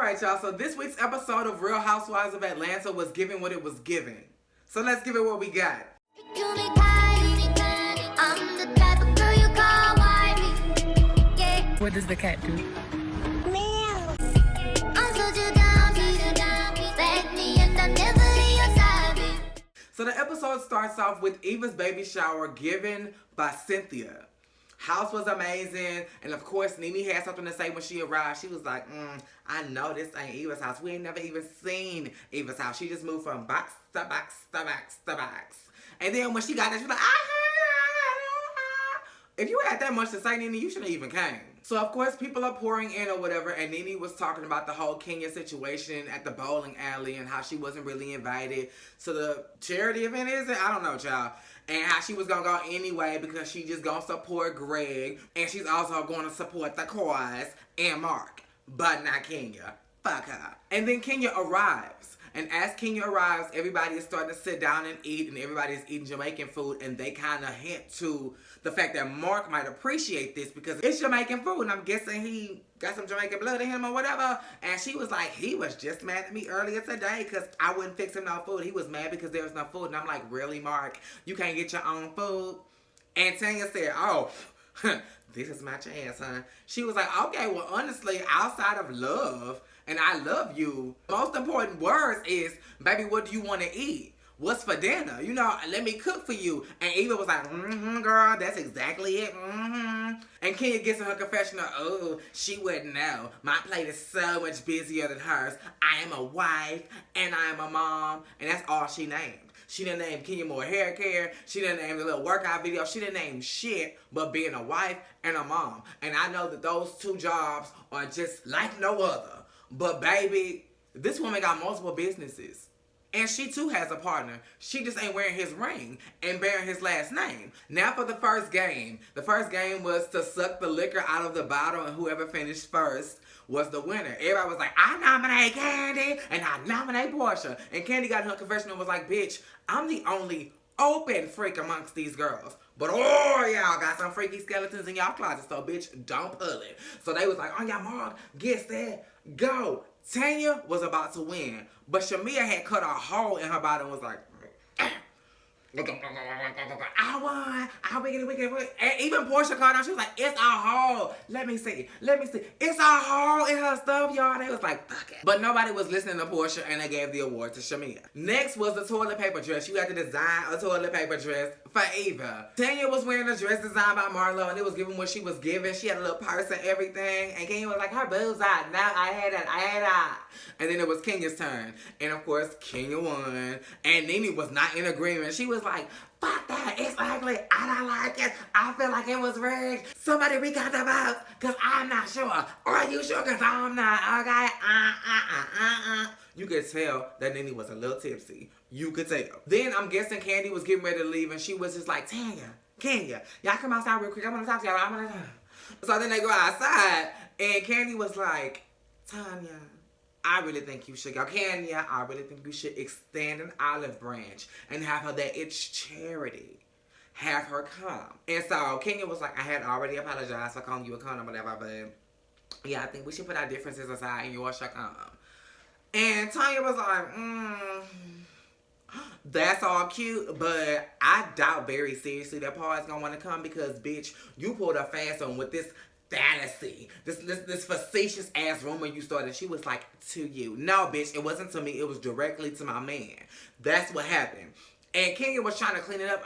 Alright, y'all, so this week's episode of Real Housewives of Atlanta was giving what it was giving. So let's give it what we got. What does the cat do? So the episode starts off with Eva's baby shower given by Cynthia. House was amazing, and of course Nene had something to say when she arrived. She was like, I know this ain't Eva's house. We ain't never even seen Eva's house. She just moved from box to box to box to box. And then when she got there, she was like, if you had that much to say, Nene, you shouldn't even came. So of course people are pouring in or whatever, and Nene was talking about the whole Kenya situation at the bowling alley and how she wasn't really invited to the charity event, is it? I don't know, child. And how she was gonna go anyway because she just gonna support Greg, and she's also gonna support the cause and Mark, but not Kenya. Fuck her. And then Kenya arrives. And as Kenya arrives, everybody is starting to sit down and eat, and everybody is eating Jamaican food, and they kind of hint to the fact that Mark might appreciate this because it's Jamaican food, and I'm guessing he got some Jamaican blood in him or whatever. And she was like, he was just mad at me earlier today because I wouldn't fix him no food. He was mad because there was no food. And I'm like, really, Mark? You can't get your own food? And Tanya said, oh, this is my chance, huh? She was like, okay, well, honestly, outside of love, and I love you, most important words is, baby, what do you want to eat? What's for dinner? You know, let me cook for you. And Eva was like, girl, that's exactly it, And Kenya gets in her confessional, oh, she wouldn't know. My plate is so much busier than hers. I am a wife, and I am a mom, and that's all she named. She didn't name Kenya more hair care. She didn't name the little workout video. She didn't name shit but being a wife and a mom. And I know that those two jobs are just like no other. But baby, this woman got multiple businesses. And she too has a partner. She just ain't wearing his ring and bearing his last name. Now for the first game. The first game was to suck the liquor out of the bottle, and whoever finished first was the winner. Everybody was like, I nominate Kandi and I nominate Portia. And Kandi got in her confessional and was like, bitch, I'm the only open freak amongst these girls. But oh, y'all got some freaky skeletons in y'all closet, so bitch, don't pull it. So they was like, on y'all mark, get set, go. Tanya was about to win, but Shamia had cut a hole in her body and was like, I won. I wicked. And even Portia called out. She was like, it's a hole. Let me see. It's a hole in her stuff, y'all. They was like, fuck it. But nobody was listening to Portia, and they gave the award to Shamia. Next was the toilet paper dress. You had to design a toilet paper dress for Eva. Tanya was wearing a dress designed by Marlo, and it was giving what she was giving. She had a little purse and everything. And Kenya was like, her boobs out. Now I had that. And then it was Kenya's turn. And of course, Kenya won. And Nene was not in agreement. She was like, fuck that, it's ugly, I don't like it, I feel like it was rigged, somebody recount the votes, cause I'm not sure, are you sure, cause I'm not, okay, You could tell that Nene was a little tipsy, you could tell. Then I'm guessing Kandi was getting ready to leave, and she was just like, Tanya, Kenya, y'all come outside real quick, I'm gonna talk to y'all, So then they go outside, and Kandi was like, Tanya, I really think you should go. Kenya, I really think you should extend an olive branch and have her that it's charity. Have her come. And so Kenya was like, I had already apologized for calling you a cunt or whatever, but yeah, I think we should put our differences aside and yours shall come. And Tanya was like, that's all cute, but I doubt very seriously that Paul is gonna want to come because, bitch, you pulled a fast one with this fantasy, this facetious ass rumor you started. She was like, to you. No, bitch, it wasn't to me. It was directly to my man. That's what happened. And Kenya was trying to clean it up.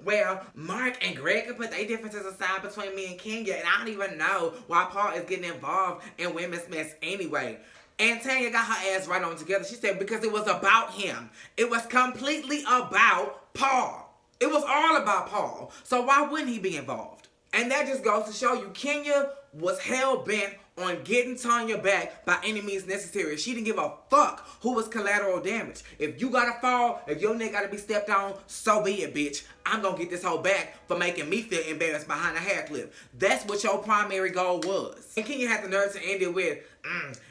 Well, Mark and Greg could put their differences aside between me and Kenya, and I don't even know why Paul is getting involved in women's mess anyway. And Tanya got her ass right on together. She said because it was about him. It was completely about Paul. It was all about Paul. So why wouldn't he be involved? And that just goes to show you, Kenya was hell-bent on getting Tanya back by any means necessary. She didn't give a fuck who was collateral damage. If you gotta fall, if your neck gotta be stepped on, so be it, bitch. I'm gonna get this hoe back for making me feel embarrassed behind a hair clip. That's what your primary goal was. And Kenya had the nerve to end it with,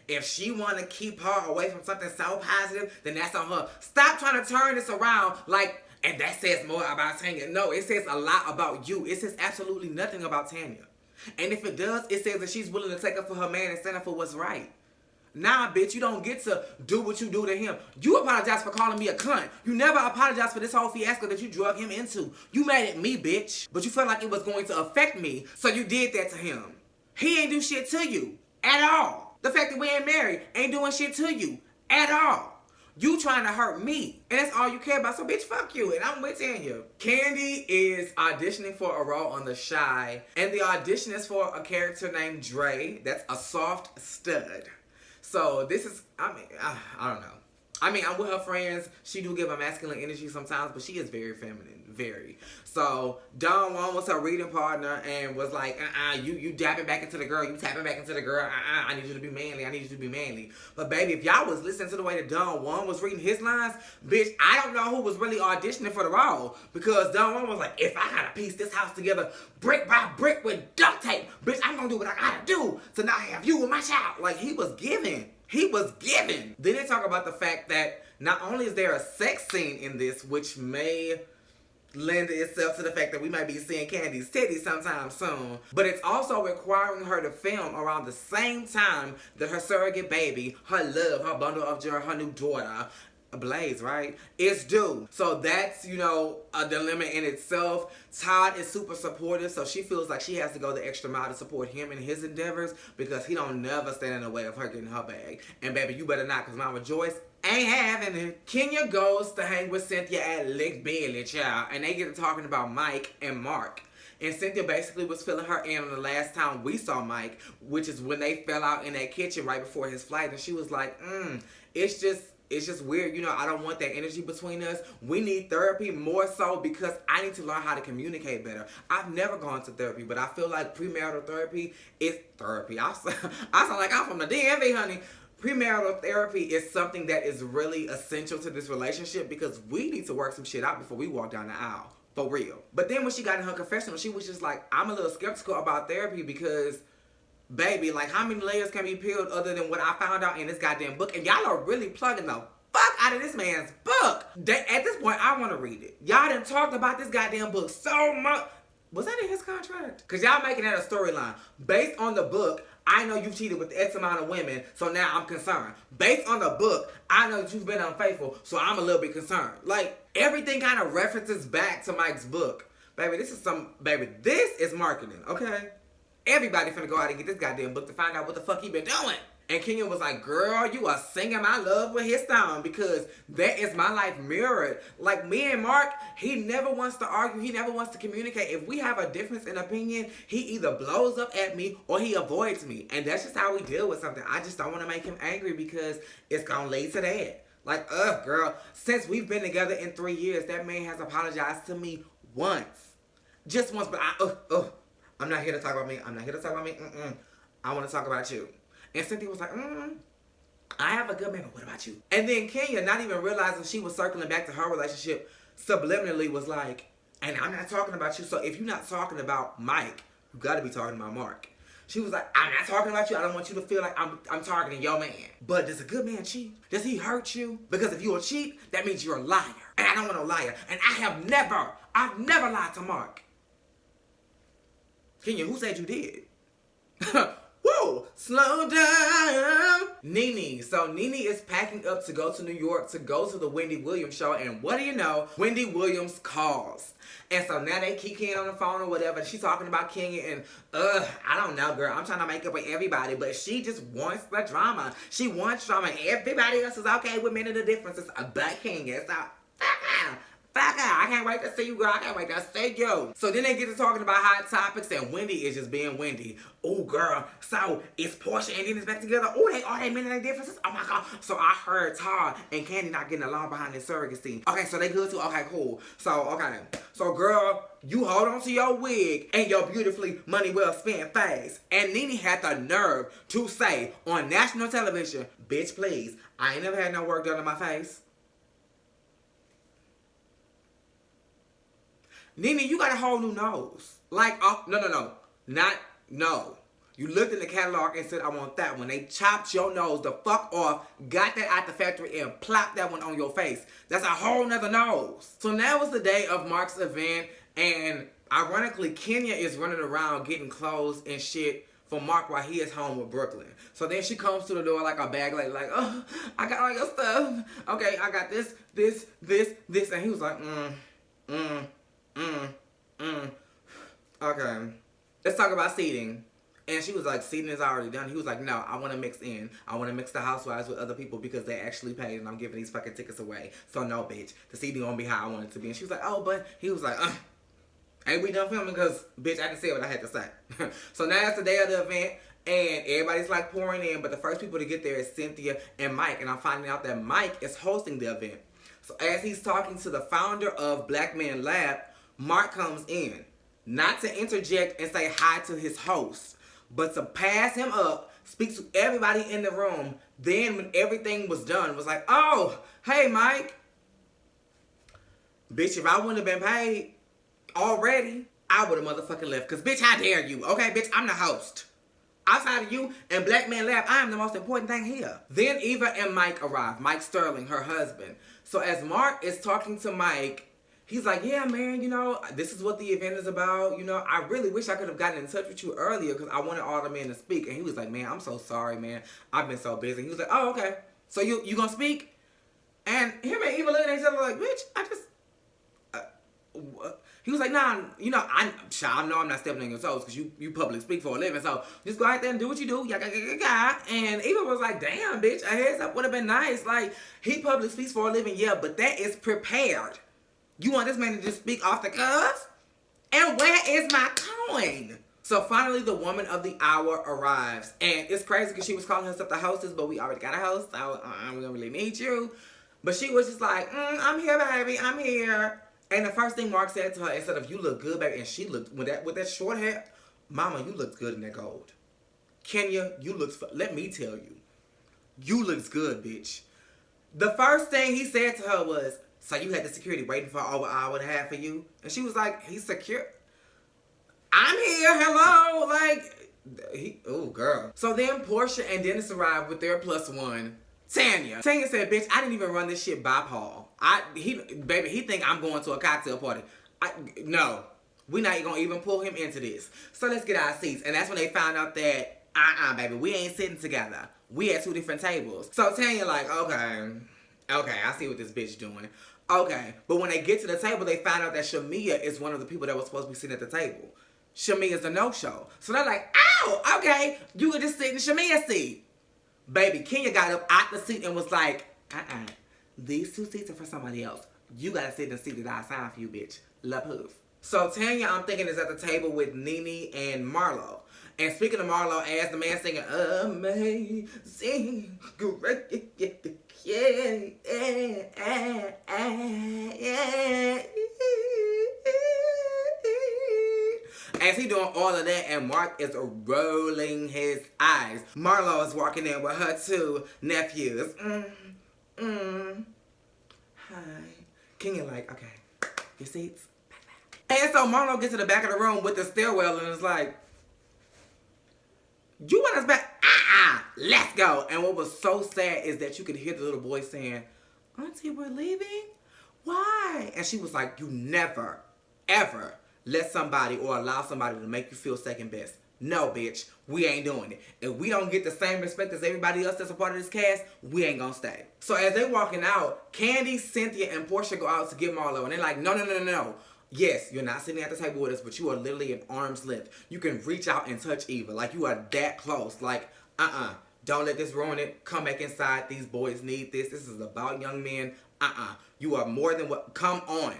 if she wanna keep her away from something so positive, then that's on her. Stop trying to turn this around like, and that says more about Tanya. No, it says a lot about you. It says absolutely nothing about Tanya. And if it does, it says that she's willing to take up for her man and stand up for what's right. Nah, bitch, you don't get to do what you do to him. You apologize for calling me a cunt. You never apologized for this whole fiasco that you drug him into. You mad at me, bitch. But you felt like it was going to affect me, so you did that to him. He ain't do shit to you at all. The fact that we ain't married ain't doing shit to you at all. You trying to hurt me, and that's all you care about. So, bitch, fuck you, and I'm with you. Kandi is auditioning for a role on The Chi, and the audition is for a character named Dre. That's a soft stud. So this is, I don't know. I mean, I'm with her friends. She do give a masculine energy sometimes, but she is very feminine, very. So Don Juan was her reading partner and was like, you dabbing back into the girl, you tapping back into the girl, I need you to be manly, I need you to be manly. But baby, if y'all was listening to the way that Don Juan was reading his lines, bitch, I don't know who was really auditioning for the role, because Don Juan was like, if I gotta piece this house together brick by brick with duct tape, bitch, I'm gonna do what I gotta do to not have you with my child. Like, he was giving. He was giving. Then they talk about the fact that not only is there a sex scene in this, which may lend itself to the fact that we might be seeing Kandi's titties sometime soon, but it's also requiring her to film around the same time that her surrogate baby, her love, her bundle of joy, her new daughter, Blaze, right, is due. So that's, you know, a dilemma in itself. Todd is super supportive, so she feels like she has to go the extra mile to support him in his endeavors, because he don't never stand in the way of her getting her bag. And baby, you better not, because Mama Joyce ain't having it. Kenya goes to hang with Cynthia at Lick Billy, child, and they get to talking about Mike and Mark. And Cynthia basically was filling her in on the last time we saw Mike, which is when they fell out in that kitchen right before his flight. And she was like, it's just weird. You know, I don't want that energy between us. We need therapy more so because I need to learn how to communicate better. I've never gone to therapy, but I feel like premarital therapy is therapy. I sound like I'm from the DMV, honey. Premarital therapy is something that is really essential to this relationship, because we need to work some shit out before we walk down the aisle. For real. But then when she got in her confessional, she was just like, I'm a little skeptical about therapy because, baby, like, how many layers can be peeled other than what I found out in this goddamn book? And y'all are really plugging the fuck out of this man's book. At this point, I want to read it. Y'all done talked about this goddamn book so much. Was that in his contract? Because y'all making that a storyline. Based on the book, I know you've cheated with X amount of women, so now I'm concerned. Based on the book, I know that you've been unfaithful, so I'm a little bit concerned. Like, everything kind of references back to Mike's book. Baby, this is marketing, okay? Everybody finna go out and get this goddamn book to find out what the fuck he been doing. And Kenya was like, girl, you are singing my love with his song, because that is my life mirrored. Like, me and Mark, he never wants to argue. He never wants to communicate. If we have a difference in opinion, he either blows up at me or he avoids me. And that's just how we deal with something. I just don't want to make him angry because it's going to lead to that. Like, girl, since we've been together in 3 years, that man has apologized to me once. Just once, but I'm not here to talk about me. I'm not here to talk about me. I want to talk about you. And Cynthia was like, I have a good man, but what about you? And then Kenya, not even realizing she was circling back to her relationship, subliminally was like, and I'm not talking about you, so if you're not talking about Mike, you gotta be talking about Mark. She was like, I'm not talking about you. I don't want you to feel like I'm targeting your man. But does a good man cheat? Does he hurt you? Because if you're a cheat, that means you're a liar. And I don't want no liar. And I've never lied to Mark. Kenya, who said you did? Whoa, slow down. Nene. So Nene is packing up to go to New York to go to the Wendy Williams show. And what do you know? Wendy Williams calls. And so now they kikiing on the phone or whatever. She's talking about Kenya and, I don't know, girl. I'm trying to make up with everybody. But she just wants the drama. She wants drama. Everybody else is okay with many of the differences. But Kenya, so, I can't wait to see you, girl. I can't wait to see you. So then they get to talking about hot topics, and Wendy is just being Wendy. Oh, girl. So it's Portia and Dennis back together. Oh, are they men and their differences? Oh my God. So I heard Todd and Kandi not getting along behind this surrogacy. Okay, so they good too. Okay, cool. So girl, you hold on to your wig and your beautifully money well spent face. And Nene had the nerve to say on national television, bitch, please, I ain't never had no work done on my face. Nene, you got a whole new nose. Like, no. You looked in the catalog and said, I want that one. They chopped your nose the fuck off, got that out the factory, and plopped that one on your face. That's a whole nother nose. So now is the day of Mark's event, and ironically, Kenya is running around getting clothes and shit for Mark while he is home with Brooklyn. So then she comes to the door like a bag lady, like, oh, I got all your stuff. Okay, I got this. And he was like, Okay, let's talk about seating. And she was like, seating is already done. He was like, no, I want to mix in. I want to mix the Housewives with other people because they actually paid and I'm giving these fucking tickets away. So no, bitch, the seating won't be how I want it to be. And she was like, oh, but he was like, ain't we done filming? Because, bitch, I can say what I had to say. So now it's the day of the event, and everybody's, like, pouring in, but the first people to get there is Cynthia and Mike, and I'm finding out that Mike is hosting the event. So as he's talking to the founder of Black Men Lab, Mark comes in, not to interject and say hi to his host, but to pass him up, speak to everybody in the room. Then when everything was done, was like, oh, hey, Mike. Bitch, if I wouldn't have been paid already, I would have motherfucking left. Because, bitch, how dare you? Okay, bitch, I'm the host. Outside of you and Black Man Lab, I am the most important thing here. Then Eva and Mike arrive. Mike Sterling, her husband. So as Mark is talking to Mike, he's like, yeah, man, you know, this is what the event is about. You know, I really wish I could have gotten in touch with you earlier because I wanted all the men to speak. And he was like, man, I'm so sorry, man. I've been so busy. He was like, oh, okay. So you gonna speak? And him and Eva looking at each other like, bitch, I just... what? He was like, nah, you know, I know I'm not stepping on your toes because you public speak for a living. So just go out there and do what you do. And Eva was like, damn, bitch, a heads up would have been nice. Like, he public speaks for a living, yeah, but that is prepared. You want this man to just speak off the cuff? And where is my coin? So finally, the woman of the hour arrives. And it's crazy because she was calling herself the hostess, but we already got a host, so we don't really need you. But she was just like, I'm here, baby, I'm here. And the first thing Mark said to her, instead of, you look good, baby, and she looked, with that short hair, mama, you looked good in that gold. Kenya, you looked, let me tell you, you looks good, bitch. The first thing he said to her was, so you had the security waiting for over an hour and a half for you? And she was like, he's secure. I'm here, hello, like, oh, girl. So then Portia and Dennis arrived with their +1. Tanya said, bitch, I didn't even run this shit by Paul. He think I'm going to a cocktail party. No, we're not gonna even pull him into this. So let's get our seats. And that's when they found out that, baby, we ain't sitting together. We at 2 different tables. So Tanya like, okay, I see what this bitch doing. Okay, but when they get to the table, they find out that Shamia is one of the people that was supposed to be sitting at the table. Shamia's a no-show. So they're like, ow, okay, you could just sit in Shamia's seat. Baby, Kenya got up out the seat and was like, these 2 seats are for somebody else. You gotta sit in the seat that I assigned for you, bitch. La poof. So Tanya, I'm thinking, is at the table with Nene and Marlo. And speaking of Marlo, as the man singing, amazing, great, as he doing all of that, and Mark is rolling his eyes. Marlo is walking in with her 2 nephews. Hi. Kenya like, okay, your seats. And so Marlo gets to the back of the room with the stairwell and is like, you want us back? Let's go. And what was so sad is that you could hear the little boy saying, Auntie, we're leaving? Why? And she was like, you never, ever let somebody or allow somebody to make you feel second best. No, bitch, we ain't doing it. If we don't get the same respect as everybody else that's a part of this cast, we ain't gonna stay. So as they walking out, Kandi, Cynthia, and Portia go out to get Marlo, and they're like, no. Yes, you're not sitting at the table with us, but you are literally an arm's length. You can reach out and touch Eva. Like, you are that close. Like, don't let this ruin it. Come back inside. These boys need this. This is about young men. You are more than what. Come on.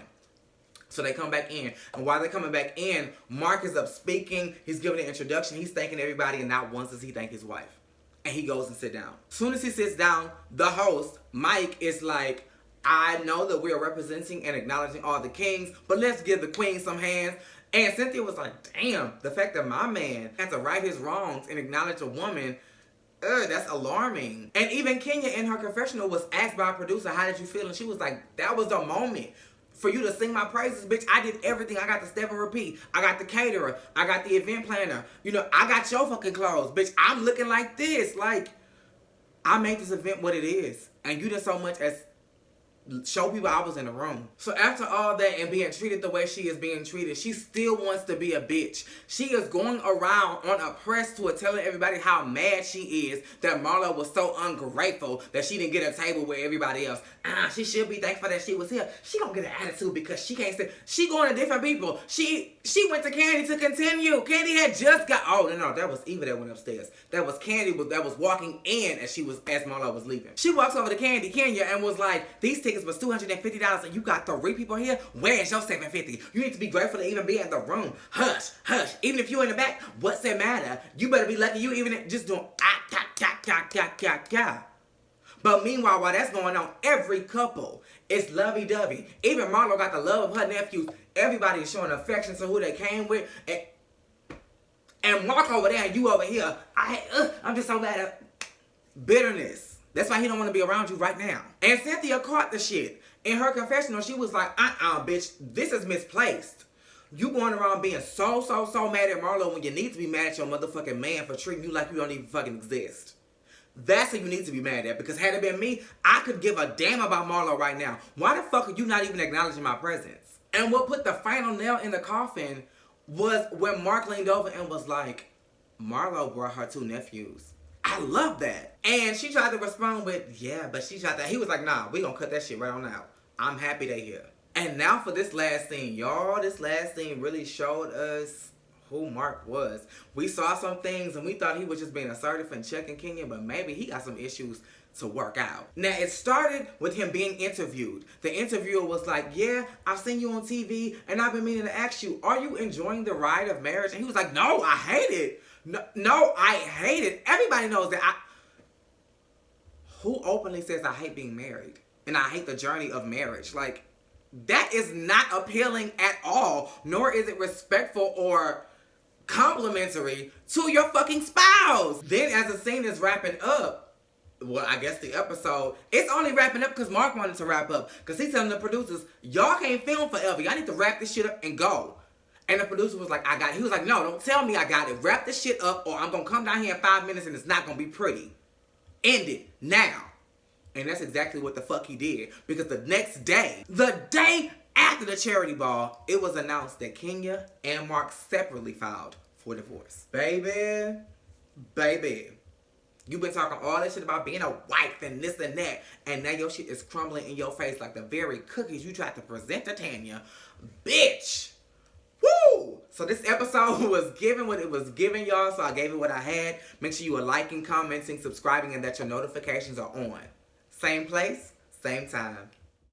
So they come back in. And while they're coming back in, Mark is up speaking. He's giving an introduction. He's thanking everybody, and not once does he thank his wife. And he goes and sits down. As soon as he sits down, the host, Mike, is like, I know that we are representing and acknowledging all the kings, but let's give the queen some hands. And Cynthia was like, damn, the fact that my man had to right his wrongs and acknowledge a woman, that's alarming. And even Kenya in her confessional was asked by a producer, how did you feel? And she was like, that was the moment for you to sing my praises, bitch. I did everything. I got the step and repeat. I got the caterer. I got the event planner. You know, I got your fucking clothes, bitch. I'm looking like this. Like, I made this event what it is. And you did so much as show people I was in the room. So after all that and being treated the way she is being treated, she still wants to be a bitch. She is going around on a press tour telling everybody how mad she is that Marlo was so ungrateful that she didn't get a table with everybody else. She should be thankful that she was here. She don't get an attitude because she can't say. She going to different people. She went to Kandi to continue. Kandi had just got. Oh no, that was Eva that went upstairs. That was Kandi that was walking in as Marlo was leaving. She walks over to Kandi Kenya and was like, "These tickets was $250 and you got 3 people here. Where's your $750? You need to be grateful to even be in the room. Hush, hush. Even if you in the back, what's that matter? You better be lucky you even just doing But meanwhile, while that's going on, every couple is lovey-dovey. Even Marlo got the love of her nephews. Everybody is showing affection to who they came with. And Mark over there and you over here. I'm just so mad at bitterness. That's why he don't want to be around you right now. And Cynthia caught the shit. In her confessional, she was like, bitch, this is misplaced. You going around being so mad at Marlo when you need to be mad at your motherfucking man for treating you like you don't even fucking exist. That's who you need to be mad at. Because had it been me, I could give a damn about Marlo right now. Why the fuck are you not even acknowledging my presence? And what put the final nail in the coffin was when Mark leaned over and was like, Marlo brought her 2 nephews. I love that. And she tried to respond with, yeah, but she tried that. He was like, nah, we gonna cut that shit right on out. I'm happy they here. And now for this last scene. Y'all, this last scene really showed us who Mark was. We saw some things and we thought he was just being assertive and checking Kenya, but maybe he got some issues to work out. Now, it started with him being interviewed. The interviewer was like, yeah, I've seen you on TV and I've been meaning to ask you, are you enjoying the ride of marriage? And he was like, no, I hate it. No, I hate it. Everybody knows that who openly says I hate being married? And I hate the journey of marriage. Like, that is not appealing at all, nor is it respectful or complimentary to your fucking spouse. Then as the scene is wrapping up, well, I guess the episode, it's only wrapping up because Mark wanted to wrap up. Because he's telling the producers, y'all can't film forever. Y'all need to wrap this shit up and go. And the producer was like, I got it. He was like, no, don't tell me I got it. Wrap this shit up or I'm going to come down here in 5 minutes and it's not going to be pretty. End it now. And that's exactly what the fuck he did. Because the next day, the day after the charity ball, it was announced that Kenya and Mark separately filed for divorce. Baby, you've been talking all that shit about being a wife and this and that. And now your shit is crumbling in your face like the very cookies you tried to present to Tanya. Bitch. Woo! So this episode was given what it was giving, y'all. So I gave it what I had. Make sure you are liking, commenting, subscribing, and that your notifications are on. Same place, same time.